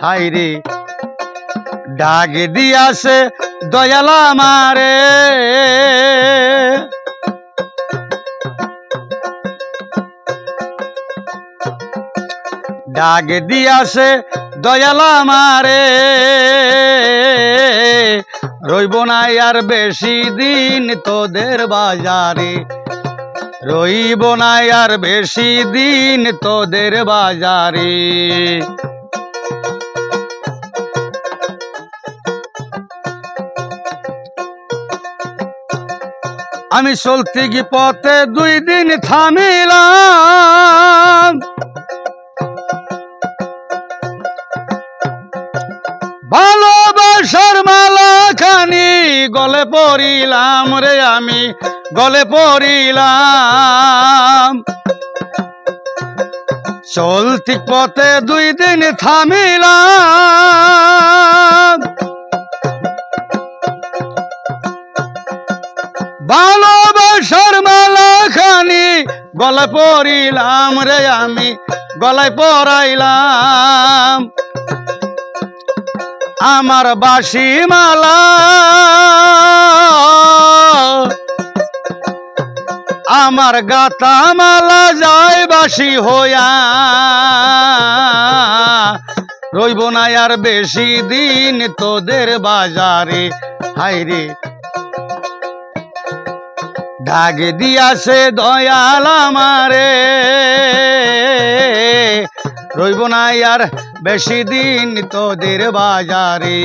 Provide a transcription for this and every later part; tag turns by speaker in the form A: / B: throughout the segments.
A: High রে ডাক দিয়াছে দয়াল আমারে ডাক দিয়াছে দয়াল আমারে রইব না আর বেশি দিন তোদের বাজারে রইব না আর বেশি দিন তোদের বাজারে আমি চলতে গি পথে 2 দিন থামিলাম ভালোবাসার মালা খানি গলে পড়িলাম রে আমি গলে পড়িলাম চলতি পথে 2 দিন থামিলাম ভালোবাসার মালা খানি গলে পড়িলাম রে আমি গলায় পরাইলাম আমার বাঁশি মালা আমার গাতা মালা যায় বাঁশি হইয়া রইব না আর বেশি দিন তোদের বাজারে হাই রে ডাক দিয়াছে দয়াল আমারে রইব না আর বেশি দিন তোদের বাজারে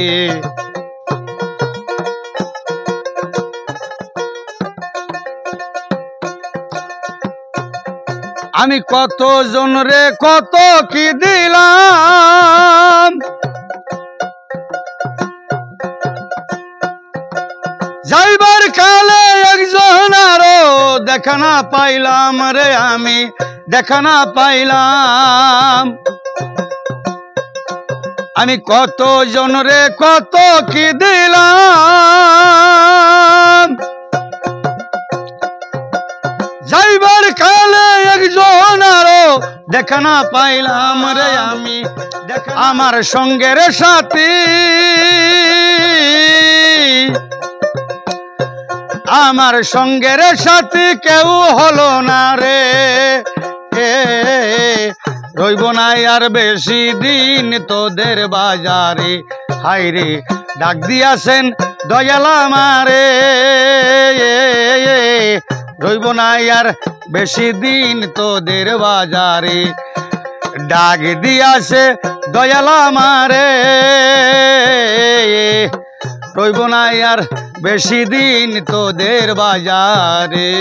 A: আমি কত জন রে কত কি দিলাম যাইবার কালে একজন আরো দেখা না পাইলাম রে আমি দেখা না পাইলাম আমি কত জন রে কত কি দিলাম যাইবার কালে একজন আরো দেখা না পাইলাম রে আমি আমার সঙ্গের সাথী আমার সঙ্গের সাথী কেউ হলো না রে রইব না আর বেশি দিন তোদের বাজারে হাই রে ডাক দিয়াছেন দয়াল আমারে রইব না আর বেশি দিন তোদের বাজারে ডাক দিয়াছে দয়াল আমারে রইব না আর বেশি দিন তোদের বাজারে।